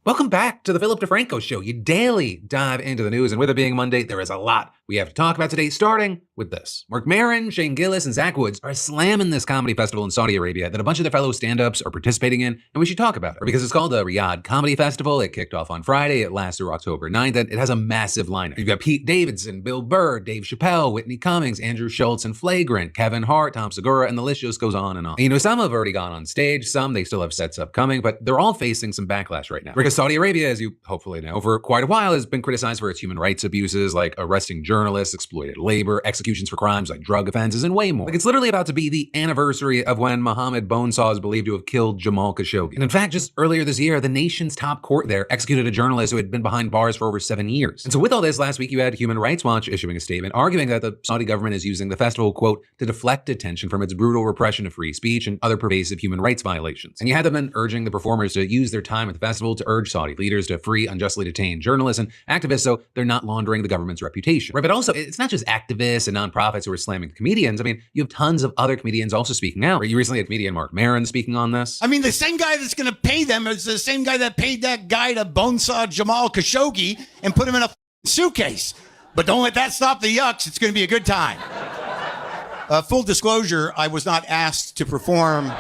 Welcome back to the Philip DeFranco Show. You daily dive into the news, and with it being Monday, there is a lot we have to talk about today, starting with this. Mark Maron, Shane Gillis, and Zach Woods are slamming this comedy festival in Saudi Arabia that a bunch of their fellow stand-ups are participating in, and we should talk about it. Because it's called the Riyadh Comedy Festival. It kicked off on Friday. It lasts through October 9th, and it has a massive lineup. You've got Pete Davidson, Bill Burr, Dave Chappelle, Whitney Cummings, Andrew Schultz, and Flagrant, Kevin Hart, Tom Segura, and the list just goes on and on. And, some have already gone on stage, some they still have sets upcoming, but they're all facing some backlash right now. Because Saudi Arabia, as you hopefully know, for quite a while has been criticized for its human rights abuses, like arresting journalists, exploited labor, executions for crimes like drug offenses, and way more. Like, it's literally about to be the anniversary of when Mohammed Bonesaw is believed to have killed Jamal Khashoggi. And in fact, just earlier this year, the nation's top court there executed a journalist who had been behind bars for over 7 years. And so with all this, last week you had Human Rights Watch issuing a statement arguing that the Saudi government is using the festival, quote, to deflect attention from its brutal repression of free speech and other pervasive human rights violations. And you had them then urging the performers to use their time at the festival to urge Saudi leaders to free unjustly detained journalists and activists so they're not laundering the government's reputation. Right, but also, it's not just activists and nonprofits who are slamming comedians. I mean, you have tons of other comedians also speaking out. Right? You recently had comedian Mark Maron speaking on this. I mean, the same guy that's going to pay them is the same guy that paid that guy to bonesaw Jamal Khashoggi and put him in a suitcase. But don't let that stop the yucks. It's going to be a good time. Full disclosure, I was not asked to perform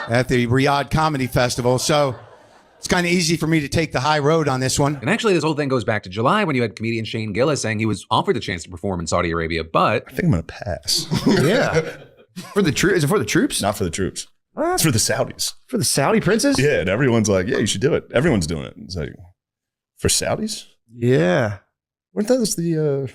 at the Riyadh Comedy Festival, so it's kind of easy for me to take the high road on this one. And actually, this whole thing goes back to July when you had comedian Shane Gillis saying he was offered the chance to perform in Saudi Arabia, but I think I'm going to pass. Yeah. For the troops? Is it for the troops? Not for the troops. It's for the Saudis. For the Saudi princes? Yeah, and everyone's like, yeah, you should do it. Everyone's doing it. It's like, for Saudis? Yeah. Weren't those the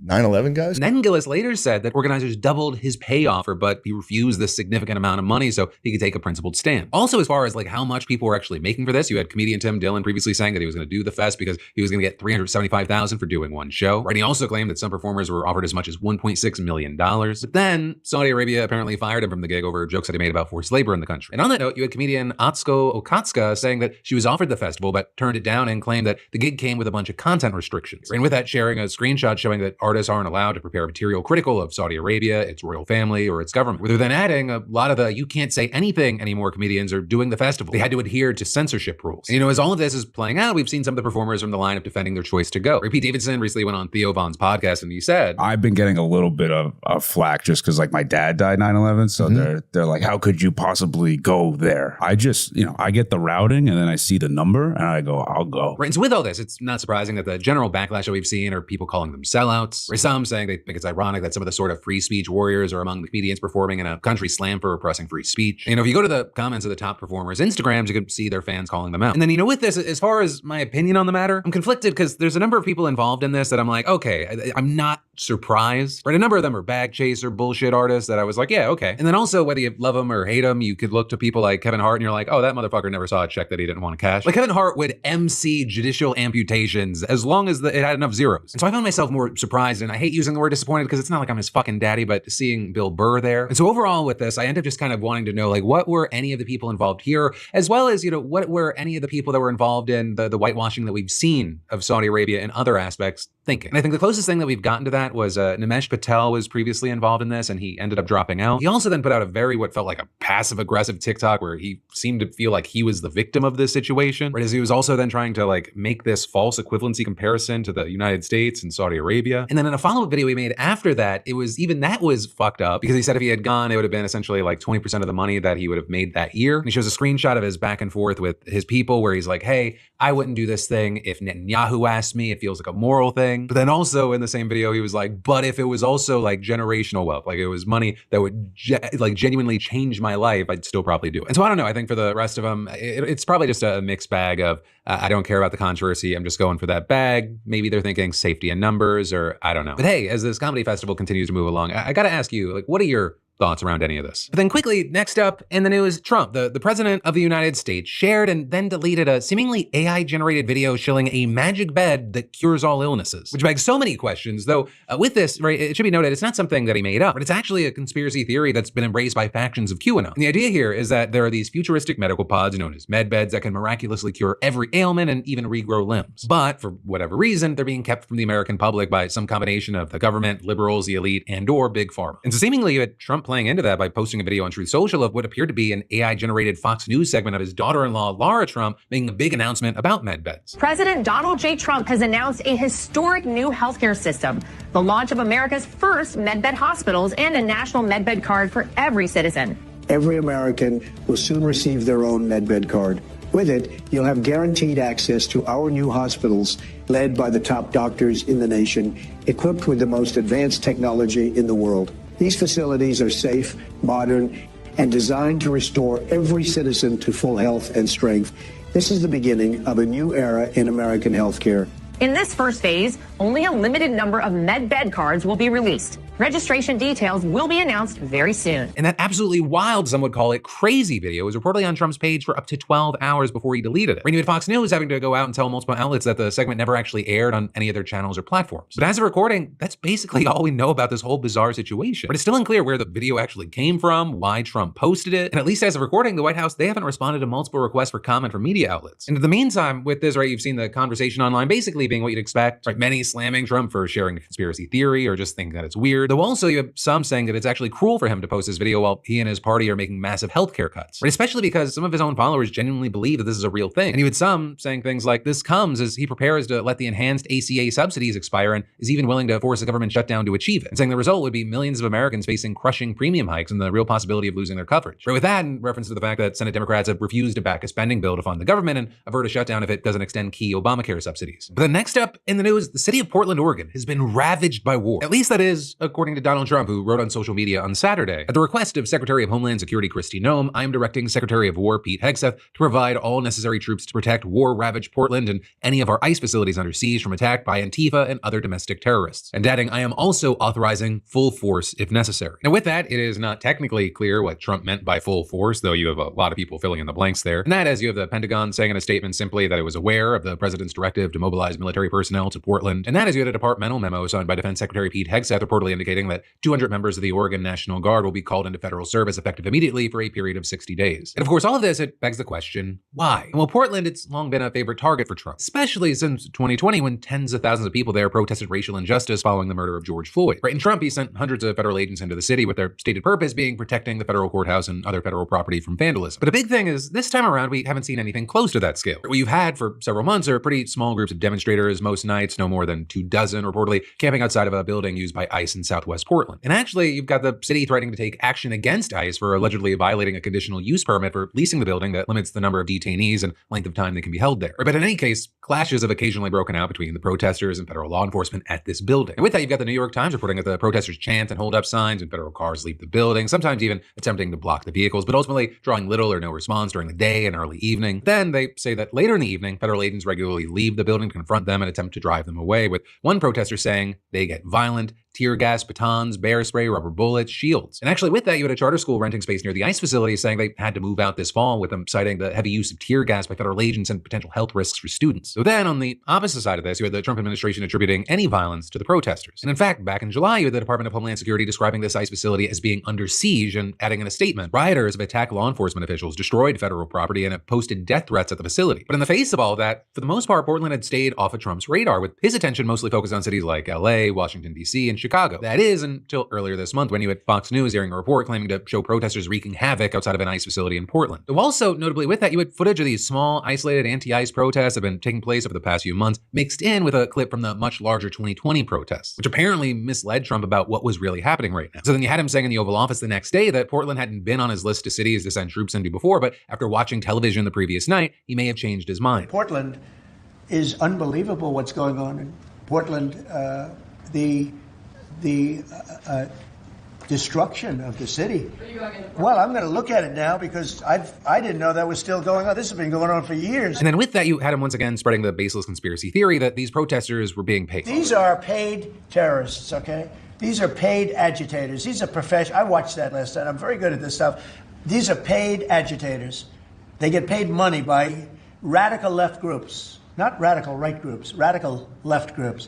9/11 guys? And then Gillis later said that organizers doubled his pay offer, but he refused this significant amount of money so he could take a principled stand. Also, as far as like how much people were actually making for this, you had comedian Tim Dillon previously saying that he was going to do the fest because he was going to get $375,000 for doing one show. Right? He also claimed that some performers were offered as much as $1.6 million. But then Saudi Arabia apparently fired him from the gig over jokes that he made about forced labor in the country. And on that note, you had comedian Atsuko Okatsuka saying that she was offered the festival but turned it down and claimed that the gig came with a bunch of content restrictions. And with that, sharing a screenshot showing that artists aren't allowed to prepare material critical of Saudi Arabia, its royal family, or its government. With then adding a lot of the you can't say anything anymore comedians are doing the festival. They had to adhere to censorship rules. And, as all of this is playing out, we've seen some of the performers from the lineup defending their choice to go. Pete Davidson recently went on Theo Von's podcast and he said, I've been getting a little bit of flack just because like my dad died 9/11. So they're like, how could you possibly go there? I just, I get the routing and then I see the number and I go, I'll go. Right. And so with all this, it's not surprising that the general backlash that we've seen are people calling them sellouts. Or some saying they think it's ironic that some of the sort of free speech warriors are among the comedians performing in a country slam for repressing free speech. And, if you go to the comments of the top performers' Instagrams, you can see their fans calling them out. And then, with this, as far as my opinion on the matter, I'm conflicted because there's a number of people involved in this that I'm like, okay, I'm not surprised. Right? A number of them are bag chaser bullshit artists that I was like, yeah, okay. And then also, whether you love them or hate them, you could look to people like Kevin Hart and you're like, oh, that motherfucker never saw a check that he didn't want to cash. Like Kevin Hart would MC judicial amputations as long as it had enough zeros. And so I found myself more surprised, and I hate using the word disappointed because it's not like I'm his fucking daddy, but seeing Bill Burr there. And so overall with this, I end up just kind of wanting to know, like, what were any of the people involved here, as well as, what were any of the people that were involved in the whitewashing that we've seen of Saudi Arabia in other aspects thinking. And I think the closest thing that we've gotten to that was Nimesh Patel was previously involved in this and he ended up dropping out. He also then put out a what felt like a passive aggressive TikTok where he seemed to feel like he was the victim of this situation, right? As he was also then trying to like make this false equivalency comparison to the United States and Saudi Arabia. And then in a follow-up video he made after that, that was fucked up because he said if he had gone, it would have been essentially like 20% of the money that he would have made that year. And he shows a screenshot of his back and forth with his people where he's like, hey, I wouldn't do this thing if Netanyahu asked me. It feels like a moral thing. But then also in the same video, he was like, but if it was also like generational wealth, like it was money that would genuinely change my life, I'd still probably do it. And so I don't know. I think for the rest of them, it's probably just a mixed bag of I don't care about the controversy. I'm just going for that bag. Maybe they're thinking safety in numbers or I don't know. But hey, as this comedy festival continues to move along, I got to ask you, like, what are your thoughts around any of this? But then quickly, next up in the news, Trump, the president of the United States, shared and then deleted a seemingly AI-generated video showing a magic bed that cures all illnesses, which begs so many questions, though with this, right, it should be noted, it's not something that he made up, but it's actually a conspiracy theory that's been embraced by factions of QAnon. And the idea here is that there are these futuristic medical pods known as med beds that can miraculously cure every ailment and even regrow limbs. But for whatever reason, they're being kept from the American public by some combination of the government, liberals, the elite, and or big pharma. And so seemingly you had Trump playing into that by posting a video on Truth Social of what appeared to be an AI-generated Fox News segment of his daughter-in-law, Laura Trump, making a big announcement about med beds. President Donald J. Trump has announced a historic new healthcare system, the launch of America's first medbed hospitals and a national medbed card for every citizen. Every American will soon receive their own medbed card. With it, you'll have guaranteed access to our new hospitals led by the top doctors in the nation, equipped with the most advanced technology in the world. These facilities are safe, modern, and designed to restore every citizen to full health and strength. This is the beginning of a new era in American healthcare. In this first phase, only a limited number of medbed cards will be released. Registration details will be announced very soon. And that absolutely wild, some would call it crazy video was reportedly on Trump's page for up to 12 hours before he deleted it. Bringing with Fox News having to go out and tell multiple outlets that the segment never actually aired on any of their channels or platforms. But as of recording, that's basically all we know about this whole bizarre situation. But it's still unclear where the video actually came from, why Trump posted it. And at least as of recording, the White House, they haven't responded to multiple requests for comment from media outlets. And in the meantime, with this, right, you've seen the conversation online basically being what you'd expect, right? Many slamming Trump for sharing a conspiracy theory or just thinking that it's weird. Though also you have some saying that it's actually cruel for him to post this video while he and his party are making massive healthcare cuts, right? Especially because some of his own followers genuinely believe that this is a real thing. And you had some saying things like, this comes as he prepares to let the enhanced ACA subsidies expire and is even willing to force a government shutdown to achieve it. And saying the result would be millions of Americans facing crushing premium hikes and the real possibility of losing their coverage. Right, with that, in reference to the fact that Senate Democrats have refused to back a spending bill to fund the government and avert a shutdown if it doesn't extend key Obamacare subsidies. But the next up in the news, the city of Portland, Oregon has been ravaged by war. At least that is, according to Donald Trump, who wrote on social media on Saturday. At the request of Secretary of Homeland Security Kristi Noem, I am directing Secretary of War Pete Hegseth to provide all necessary troops to protect war-ravaged Portland and any of our ICE facilities under siege from attack by Antifa and other domestic terrorists. And adding, I am also authorizing full force if necessary. Now with that, it is not technically clear what Trump meant by full force, though you have a lot of people filling in the blanks there. And that is, you have the Pentagon saying in a statement simply that it was aware of the president's directive to mobilize military personnel to Portland. And that is, you had a departmental memo signed by Defense Secretary Pete Hegseth reportedly indicating that 200 members of the Oregon National Guard will be called into federal service effective immediately for a period of 60 days. And of course, all of this, it begs the question, why? And well, Portland, it's long been a favorite target for Trump, especially since 2020 when tens of thousands of people there protested racial injustice following the murder of George Floyd. Right, and Trump, he sent hundreds of federal agents into the city with their stated purpose being protecting the federal courthouse and other federal property from vandalism. But a big thing is, this time around, we haven't seen anything close to that scale. What you've had for several months are pretty small groups of demonstrators, most nights, no more than 24, reportedly camping outside of a building used by ICE in Southwest Portland. And actually, you've got the city threatening to take action against ICE for allegedly violating a conditional use permit for leasing the building that limits the number of detainees and length of time they can be held there. But in any case, clashes have occasionally broken out between the protesters and federal law enforcement at this building. And with that, you've got the New York Times reporting that the protesters chant and hold up signs and federal cars leave the building, sometimes even attempting to block the vehicles, but ultimately drawing little or no response during the day and early evening. Then they say that later in the evening, federal agents regularly leave the building to confront them and attempt to drive them away, with one protester saying they get violent, tear gas, batons, bear spray, rubber bullets, shields. And actually with that, you had a charter school renting space near the ICE facility saying they had to move out this fall, with them citing the heavy use of tear gas by federal agents and potential health risks for students. So then on the opposite side of this, you had the Trump administration attributing any violence to the protesters. And in fact, back in July, you had the Department of Homeland Security describing this ICE facility as being under siege and adding in a statement, rioters have attacked law enforcement officials, destroyed federal property, and have posted death threats at the facility. But in the face of all that, for the most part, Portland had stayed off of Trump's radar, with his attention mostly focused on cities like LA, Washington, D.C., and Chicago. That is, until earlier this month when you had Fox News airing a report claiming to show protesters wreaking havoc outside of an ICE facility in Portland. Though also, notably with that, you had footage of these small, isolated anti-ICE protests that have been taking place over the past few months, mixed in with a clip from the much larger 2020 protests, which apparently misled Trump about what was really happening right now. So then you had him saying in the Oval Office the next day that Portland hadn't been on his list of cities to send troops into before, but after watching television the previous night, he may have changed his mind. Portland is unbelievable what's going on in Portland. The destruction of the city. Well, I'm going to look at it now because I didn't know that was still going on. This has been going on for years. And then with that, you had him once again spreading the baseless conspiracy theory that these protesters were being paid. These are paid terrorists, okay? These are paid agitators. These are professional. I watched that last night. I'm very good at this stuff. These are paid agitators. They get paid money by radical left groups, not radical right groups, radical left groups.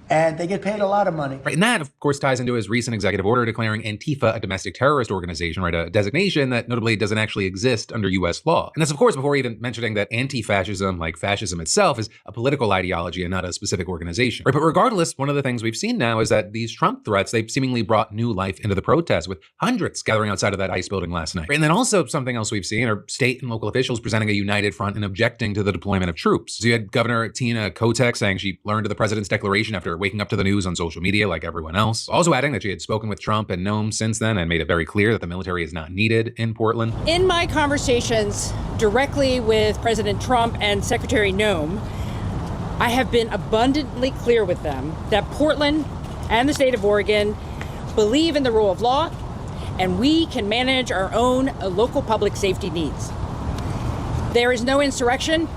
and they get paid a lot of money. Right, and that, of course, ties into his recent executive order declaring Antifa a domestic terrorist organization, right? A designation that notably doesn't actually exist under U.S. law. And that's, of course, before even mentioning that anti-fascism, like fascism itself, is a political ideology and not a specific organization. Right, but regardless, one of the things we've seen now is that these Trump threats, they've seemingly brought new life into the protests, with hundreds gathering outside of that ICE building last night. Right, and then also something else we've seen are state and local officials presenting a united front and objecting to the deployment of troops. So you had Governor Tina Kotek saying she learned of the president's declaration after waking up to the news on social media like everyone else. Also adding that she had spoken with Trump and Noam since then and made it very clear that the military is not needed in Portland. In my conversations directly with President Trump and Secretary Noam, I have been abundantly clear with them that Portland and the state of Oregon believe in the rule of law, and we can manage our own local public safety needs. There is no insurrection,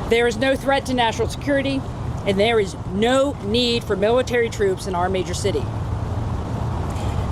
there is no threat to national security, and there is no need for military troops in our major city.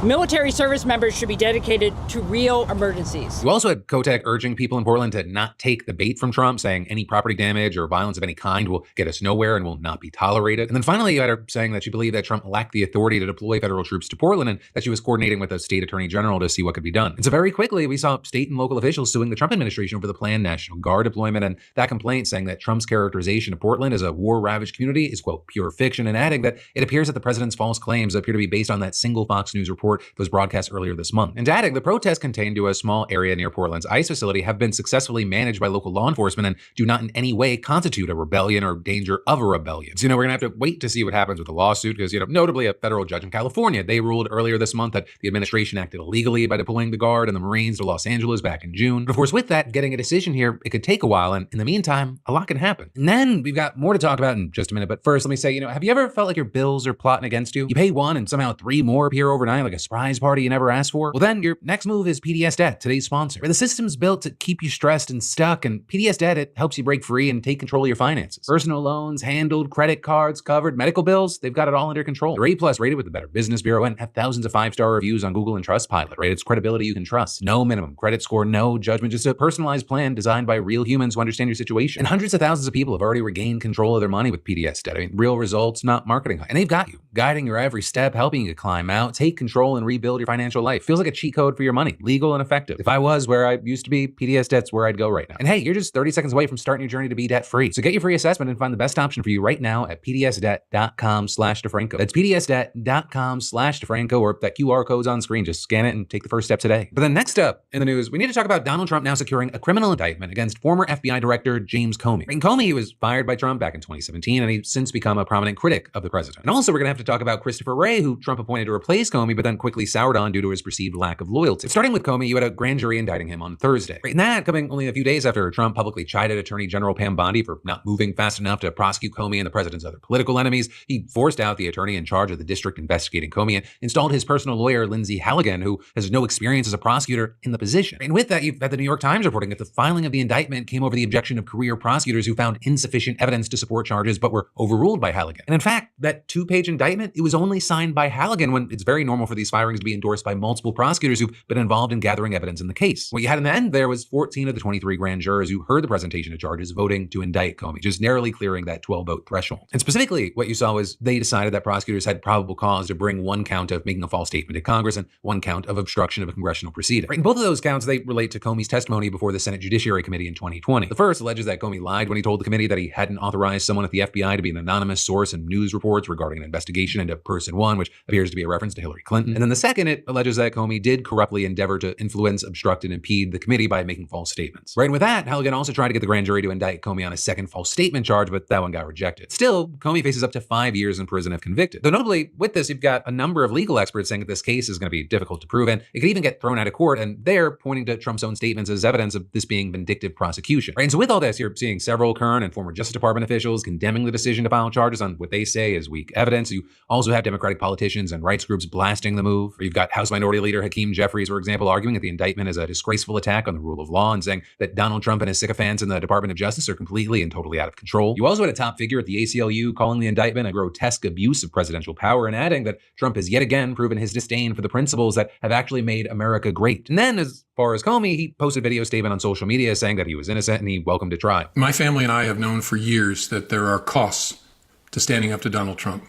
Military service members should be dedicated to real emergencies. You also had Kotek urging people in Portland to not take the bait from Trump, saying any property damage or violence of any kind will get us nowhere and will not be tolerated. And then finally, you had her saying that she believed that Trump lacked the authority to deploy federal troops to Portland and that she was coordinating with the state attorney general to see what could be done. And so very quickly, we saw state and local officials suing the Trump administration over the planned National Guard deployment, and that complaint saying that Trump's characterization of Portland as a war-ravaged community is, quote, pure fiction, and adding that it appears that the president's false claims appear to be based on that single Fox News report that was broadcast earlier this month. And adding, the protests contained to a small area near Portland's ICE facility have been successfully managed by local law enforcement and do not in any way constitute a rebellion or danger of a rebellion. So, we're gonna have to wait to see what happens with the lawsuit because, notably a federal judge in California, they ruled earlier this month that the administration acted illegally by deploying the Guard and the Marines to Los Angeles back in June. But of course, with that, getting a decision here, it could take a while. And in the meantime, a lot can happen. And then we've got more to talk about in just a minute. But first, let me say, have you ever felt like your bills are plotting against you? You pay one and somehow three more appear overnight, like a surprise party you never asked for? Well, then your next move is PDS Debt, today's sponsor. The system's built to keep you stressed and stuck, and PDS Debt, it helps you break free and take control of your finances. Personal loans handled, credit cards covered, medical bills, they've got it all under control. They're A+ rated with the Better Business Bureau and have thousands of 5-star reviews on Google and Trustpilot, right? It's credibility you can trust. No minimum credit score, no judgment, just a personalized plan designed by real humans who understand your situation. And hundreds of thousands of people have already regained control of their money with PDS Debt. Real results, not marketing. And they've got you, guiding your every step, helping you climb out, take control, and rebuild your financial life. Feels like a cheat code for your money, legal and effective. If I was where I used to be, PDS Debt's where I'd go right now. And hey, you're just 30 seconds away from starting your journey to be debt-free. So get your free assessment and find the best option for you right now at pdsdebt.com/DeFranco. That's pdsdebt.com/DeFranco, or that QR code's on screen. Just scan it and take the first step today. But then next up in the news, we need to talk about Donald Trump now securing a criminal indictment against former FBI Director James Comey. And Comey, he was fired by Trump back in 2017, and he's since become a prominent critic of the president. And also, we're gonna have to talk about Christopher Wray, who Trump appointed to replace Comey, but then quickly soured on due to his perceived lack of loyalty. Starting with Comey, you had a grand jury indicting him on Thursday. Right, and that coming only a few days after Trump publicly chided Attorney General Pam Bondi for not moving fast enough to prosecute Comey and the president's other political enemies. He forced out the attorney in charge of the district investigating Comey and installed his personal lawyer, Lindsay Halligan, who has no experience as a prosecutor, in the position. And with that, you've had the New York Times reporting that the filing of the indictment came over the objection of career prosecutors who found insufficient evidence to support charges but were overruled by Halligan. And in fact, that 2-page indictment, it was only signed by Halligan when it's very normal for these firings to be endorsed by multiple prosecutors who've been involved in gathering evidence in the case. What you had in the end there was 14 of the 23 grand jurors who heard the presentation of charges voting to indict Comey, just narrowly clearing that 12-vote threshold. And specifically, what you saw was they decided that prosecutors had probable cause to bring one count of making a false statement to Congress and one count of obstruction of a congressional proceeding. Right, and both of those counts, they relate to Comey's testimony before the Senate Judiciary Committee in 2020. The first alleges that Comey lied when he told the committee that he hadn't authorized someone at the FBI to be an anonymous source in news reports regarding an investigation into Person 1, which appears to be a reference to Hillary Clinton. And then the second, it alleges that Comey did corruptly endeavor to influence, obstruct, and impede the committee by making false statements. Right, and with that, Halligan also tried to get the grand jury to indict Comey on a second false statement charge, but that one got rejected. Still, Comey faces up to 5 years in prison if convicted. Though notably, with this, you've got a number of legal experts saying that this case is going to be difficult to prove, and it could even get thrown out of court, and they're pointing to Trump's own statements as evidence of this being vindictive prosecution. Right, and so with all this, you're seeing several current and former Justice Department officials condemning the decision to file charges on what they say is weak evidence. You also have Democratic politicians and rights groups blasting the move. You've got House Minority Leader Hakeem Jeffries, for example, arguing that the indictment is a disgraceful attack on the rule of law and saying that Donald Trump and his sycophants in the Department of Justice are completely and totally out of control. You also had a top figure at the ACLU calling the indictment a grotesque abuse of presidential power and adding that Trump has yet again proven his disdain for the principles that have actually made America great. And then, as far as Comey, he posted a video statement on social media saying that he was innocent and he welcomed a trial. My family and I have known for years that there are costs to standing up to Donald Trump.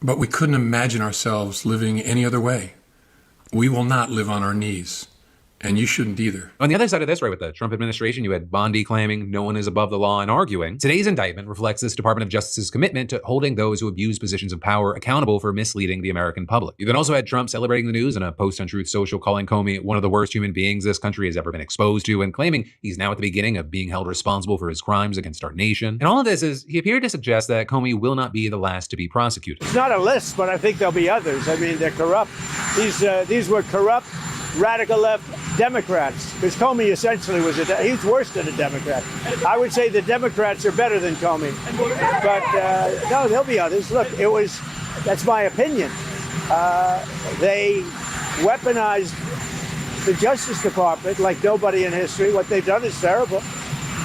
But we couldn't imagine ourselves living any other way. We will not live on our knees. And you shouldn't either. On the other side of this, right, with the Trump administration, you had Bondi claiming no one is above the law and arguing. Today's indictment reflects this Department of Justice's commitment to holding those who abuse positions of power accountable for misleading the American public. You then also had Trump celebrating the news in a post on Truth Social, calling Comey one of the worst human beings this country has ever been exposed to, and claiming he's now at the beginning of being held responsible for his crimes against our nation. And all of this is, he appeared to suggest that Comey will not be the last to be prosecuted. It's not a list, but I think there'll be others. I mean, they're corrupt. These were corrupt, radical left Democrats, because Comey essentially was he's worse than a Democrat. I would say the Democrats are better than Comey, but no, there'll be others. Look, that's my opinion. They weaponized the Justice Department like nobody in history. What they've done is terrible.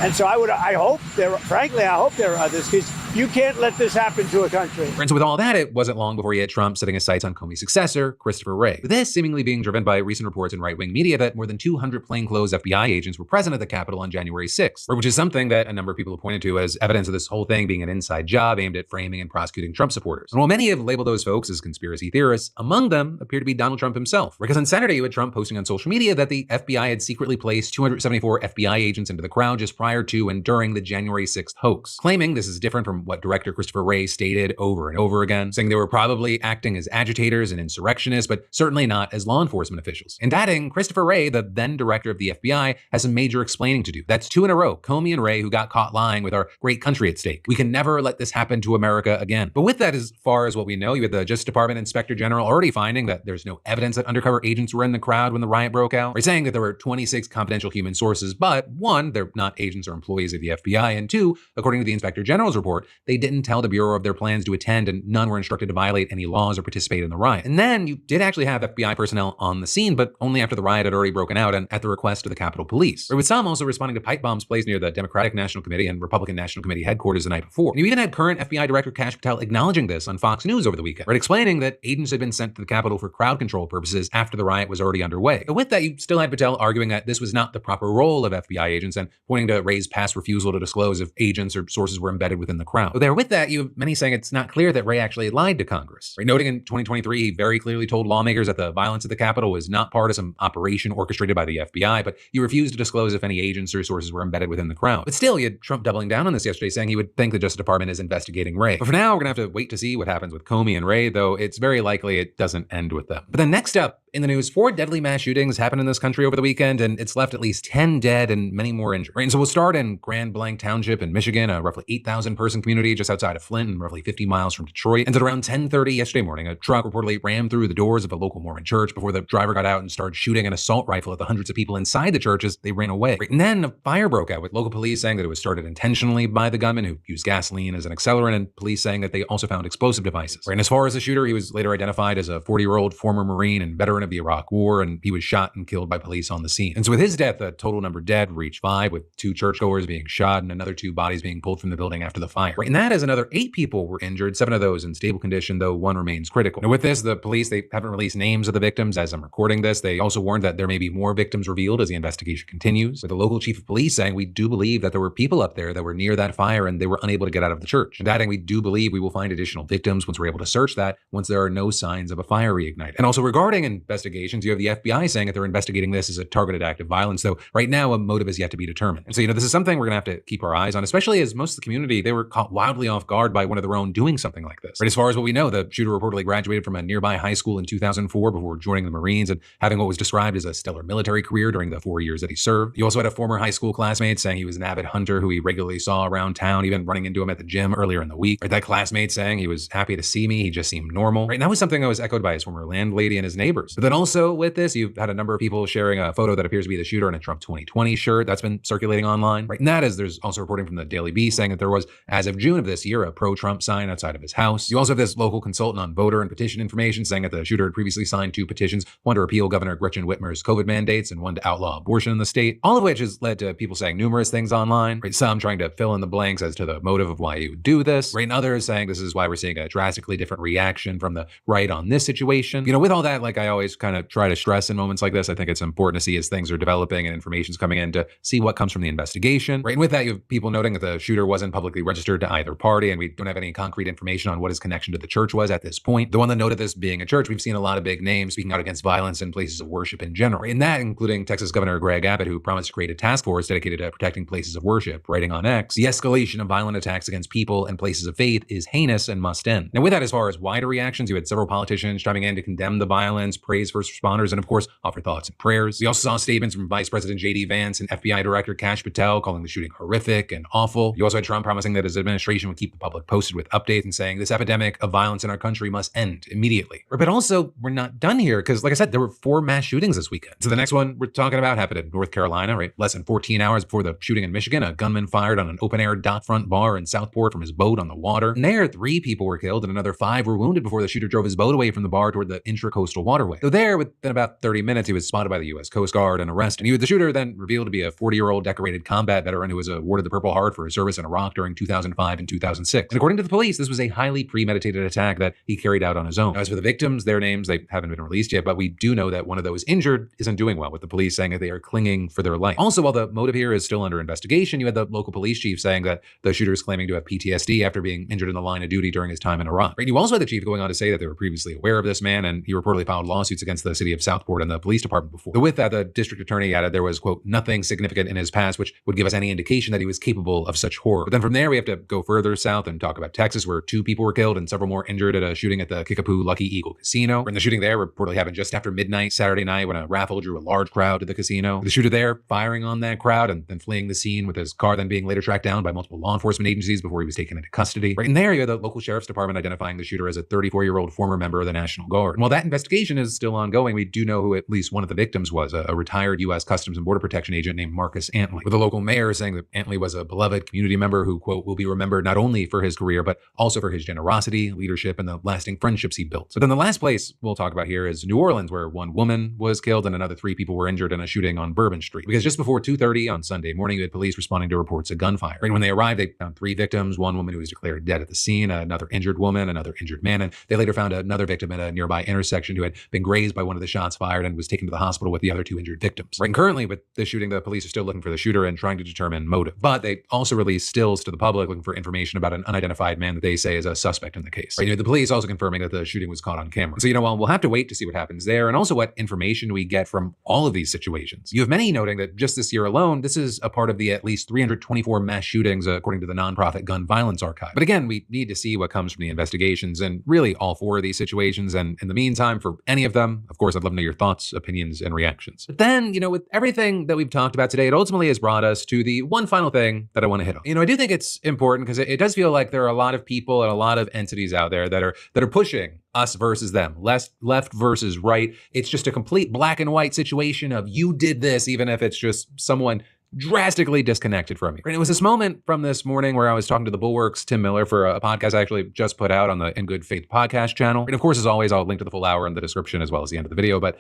And so I hope there are others, because you can't let this happen to a country. And so with all that, it wasn't long before you had Trump setting his sights on Comey's successor, Christopher Wray. With this seemingly being driven by recent reports in right-wing media that more than 200 plainclothes FBI agents were present at the Capitol on January 6th, which is something that a number of people have pointed to as evidence of this whole thing being an inside job aimed at framing and prosecuting Trump supporters. And while many have labeled those folks as conspiracy theorists, among them appear to be Donald Trump himself. Because on Saturday, you had Trump posting on social media that the FBI had secretly placed 274 FBI agents into the crowd just prior to and during the January 6th hoax, claiming this is different from what Director Christopher Wray stated over and over again, saying they were probably acting as agitators and insurrectionists, but certainly not as law enforcement officials. And adding, Christopher Wray, the then director of the FBI, has some major explaining to do. That's 2 in a row, Comey and Wray, who got caught lying with our great country at stake. We can never let this happen to America again. But with that, as far as what we know, you had the Justice Department Inspector General already finding that there's no evidence that undercover agents were in the crowd when the riot broke out, or saying that there were 26 confidential human sources, but 1, they're not agents or employees of the FBI, and 2, according to the Inspector General's report, they didn't tell the Bureau of their plans to attend, and none were instructed to violate any laws or participate in the riot. And then you did actually have FBI personnel on the scene, but only after the riot had already broken out and at the request of the Capitol Police. Or with some also responding to pipe bombs placed near the Democratic National Committee and Republican National Committee headquarters the night before. And you even had current FBI Director Kash Patel acknowledging this on Fox News over the weekend, right, explaining that agents had been sent to the Capitol for crowd control purposes after the riot was already underway. But with that, you still had Patel arguing that this was not the proper role of FBI agents and pointing to Wray's past refusal to disclose if agents or sources were embedded within the crowd. But there with that, you have many saying it's not clear that Wray actually lied to Congress. Right? Noting in 2023, he very clearly told lawmakers that the violence at the Capitol was not part of some operation orchestrated by the FBI, but he refused to disclose if any agents or sources were embedded within the crowd. But still, you had Trump doubling down on this yesterday, saying he would think the Justice Department is investigating Wray. But for now, we're going to have to wait to see what happens with Comey and Wray, though it's very likely it doesn't end with them. But then next up, in the news, 4 deadly mass shootings happened in this country over the weekend, and it's left at least 10 dead and many more injured. Right? And so we'll start in Grand Blanc Township in Michigan, a roughly 8,000 person community just outside of Flint and roughly 50 miles from Detroit. And at around 10:30 yesterday morning, a truck reportedly rammed through the doors of a local Mormon church before the driver got out and started shooting an assault rifle at the hundreds of people inside the church as they ran away. Right? And then a fire broke out, with local police saying that it was started intentionally by the gunman who used gasoline as an accelerant, and police saying that they also found explosive devices. Right? And as far as the shooter, he was later identified as a 40-year-old former Marine and veteran of the Iraq War, and he was shot and killed by police on the scene. And so with his death, the total number dead reached 5, with 2 churchgoers being shot and another 2 bodies being pulled from the building after the fire. Right? And that is another 8 people were injured, 7 of those in stable condition, though 1 remains critical. Now with this, the police, they haven't released names of the victims as I'm recording this. They also warned that there may be more victims revealed as the investigation continues, with the local chief of police saying, we do believe that there were people up there that were near that fire and they were unable to get out of the church. And adding, we do believe we will find additional victims once we're able to search that, once there are no signs of a fire reignited. And also regarding investigations, you have the FBI saying that they're investigating this as a targeted act of violence, though right now a motive is yet to be determined. And so, this is something we're gonna have to keep our eyes on, especially as most of the community, they were caught wildly off guard by one of their own doing something like this. Right, as far as what we know, the shooter reportedly graduated from a nearby high school in 2004 before joining the Marines and having what was described as a stellar military career during the 4 years that he served. You also had a former high school classmate saying he was an avid hunter who he regularly saw around town, even running into him at the gym earlier in the week. Right, that classmate saying he was happy to see me, he just seemed normal. Right, and that was something that was echoed by his former landlady and his neighbors. But then also with this, you've had a number of people sharing a photo that appears to be the shooter in a Trump 2020 shirt that's been circulating online. Right, and that is, there's also reporting from the Daily Beast saying that there was, as of June of this year, a pro-Trump sign outside of his house. You also have this local consultant on voter and petition information saying that the shooter had previously signed 2 petitions, one to repeal Governor Gretchen Whitmer's COVID mandates and one to outlaw abortion in the state, all of which has led to people saying numerous things online. Right, some trying to fill in the blanks as to the motive of why you would do this. Right, and others saying this is why we're seeing a drastically different reaction from the right on this situation. With all that, like I always always kind of try to stress in moments like this, I think it's important to see as things are developing and information's coming in to see what comes from the investigation. Right. And with that, you have people noting that the shooter wasn't publicly registered to either party, and we don't have any concrete information on what his connection to the church was at this point. The one that noted this being a church, we've seen a lot of big names speaking out against violence in places of worship in general. In that, including Texas Governor Greg Abbott, who promised to create a task force dedicated to protecting places of worship, writing on X, the escalation of violent attacks against people and places of faith is heinous and must end. Now, with that, as far as wider reactions, you had several politicians chiming in to condemn the violence, praise first responders, and of course, offer thoughts and prayers. We also saw statements from Vice President J.D. Vance and FBI Director Kash Patel calling the shooting horrific and awful. You also had Trump promising that his administration would keep the public posted with updates and saying this epidemic of violence in our country must end immediately. But also, we're not done here because, like I said, there were 4 mass shootings this weekend. So the next one we're talking about happened in North Carolina, right? Less than 14 hours before the shooting in Michigan, a gunman fired on an open-air dockfront bar in Southport from his boat on the water. And there, 3 people were killed and another 5 were wounded before the shooter drove his boat away from the bar toward the intracoastal waterway. So there, within about 30 minutes, he was spotted by the U.S. Coast Guard and arrested. And the shooter then revealed to be a 40-year-old decorated combat veteran who was awarded the Purple Heart for his service in Iraq during 2005 and 2006. And according to the police, this was a highly premeditated attack that he carried out on his own. Now, as for the victims, their names, they haven't been released yet, but we do know that one of those injured isn't doing well, with the police saying that they are clinging for their life. Also, while the motive here is still under investigation, you had the local police chief saying that the shooter is claiming to have PTSD after being injured in the line of duty during his time in Iraq. And you also had the chief going on to say that they were previously aware of this man, and he reportedly filed lawsuits against the city of Southport and the police department before. But with that, the district attorney added there was, quote, nothing significant in his past which would give us any indication that he was capable of such horror. But then from there, we have to go further south and talk about Texas, where 2 people were killed and several more injured at a shooting at the Kickapoo Lucky Eagle Casino. And the shooting there reportedly happened just after midnight Saturday night when a raffle drew a large crowd to the casino. The shooter there firing on that crowd and then fleeing the scene, with his car then being later tracked down by multiple law enforcement agencies before he was taken into custody. Right in there, you had the local sheriff's department identifying the shooter as a 34-year-old former member of the National Guard. And while that investigation is still ongoing, we do know who at least one of the victims was, a retired U.S. Customs and Border Protection agent named Marcus Antley, with the local mayor saying that Antley was a beloved community member who, quote, will be remembered not only for his career, but also for his generosity, leadership, and the lasting friendships he built. So then the last place we'll talk about here is New Orleans, where 1 woman was killed and another 3 people were injured in a shooting on Bourbon Street. Because just before 2:30 on Sunday morning, you had police responding to reports of gunfire. Right when they arrived, they found 3 victims, 1 woman who was declared dead at the scene, another injured woman, another injured man, and they later found another victim at a nearby intersection who had been grazed by one of the shots fired and was taken to the hospital with the other 2 injured victims. Right, and currently with this shooting, the police are still looking for the shooter and trying to determine motive. But they also released stills to the public looking for information about an unidentified man that they say is a suspect in the case. Right, the police also confirming that the shooting was caught on camera. So, while we'll have to wait to see what happens there and also what information we get from all of these situations. You have many noting that just this year alone, this is a part of the at least 324 mass shootings, according to the nonprofit Gun Violence Archive. But again, we need to see what comes from the investigations and really all 4 of these situations. And in the meantime, for any of them, of course, I'd love to know your thoughts, opinions, and reactions. But then, with everything that we've talked about today, it ultimately has brought us to the one final thing that I want to hit on. I do think it's important because it does feel like there are a lot of people and a lot of entities out there that are pushing us versus them, left versus right. It's just a complete black and white situation of you did this, even if it's just someone drastically disconnected from you. And it was this moment from this morning where I was talking to the Bulwark's Tim Miller for a podcast I actually just put out on the In Good Faith podcast channel. And of course, as always, I'll link to the full hour in the description as well as the end of the video. But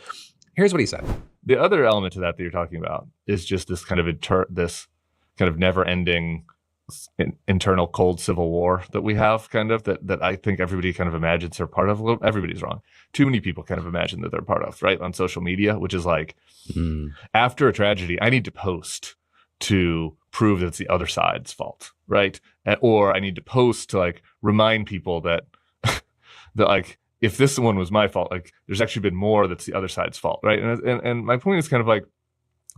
here's what he said. The other element to that you're talking about is just this kind of never-ending internal cold civil war that we have, that I think everybody kind of imagines they're part of. Everybody's wrong. Too many people kind of imagine that they're part of, right? On social media, which is like, after a tragedy, I need to post to prove that it's the other side's fault, right? Or I need to post to remind people that if this one was my fault, there's actually been more that's the other side's fault, right? And my point is kind of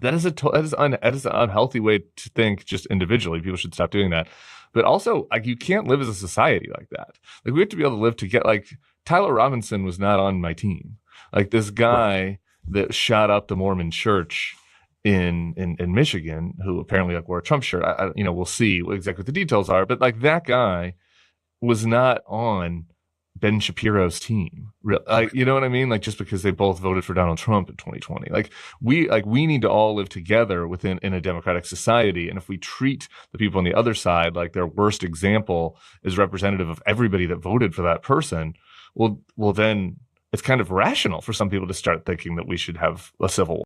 that is an unhealthy way to think just individually. People should stop doing that. But also, you can't live as a society like that. We have to be able to live together. Tyler Robinson was not on my team. This guy that shot up the Mormon church in Michigan, who apparently wore a Trump shirt. We'll see exactly what the details are. But that guy was not on Ben Shapiro's team. You know what I mean? Just because they both voted for Donald Trump in 2020. We need to all live together in a democratic society. And if we treat the people on the other side like their worst example is representative of everybody that voted for that person, well then it's kind of rational for some people to start thinking that we should have a civil war.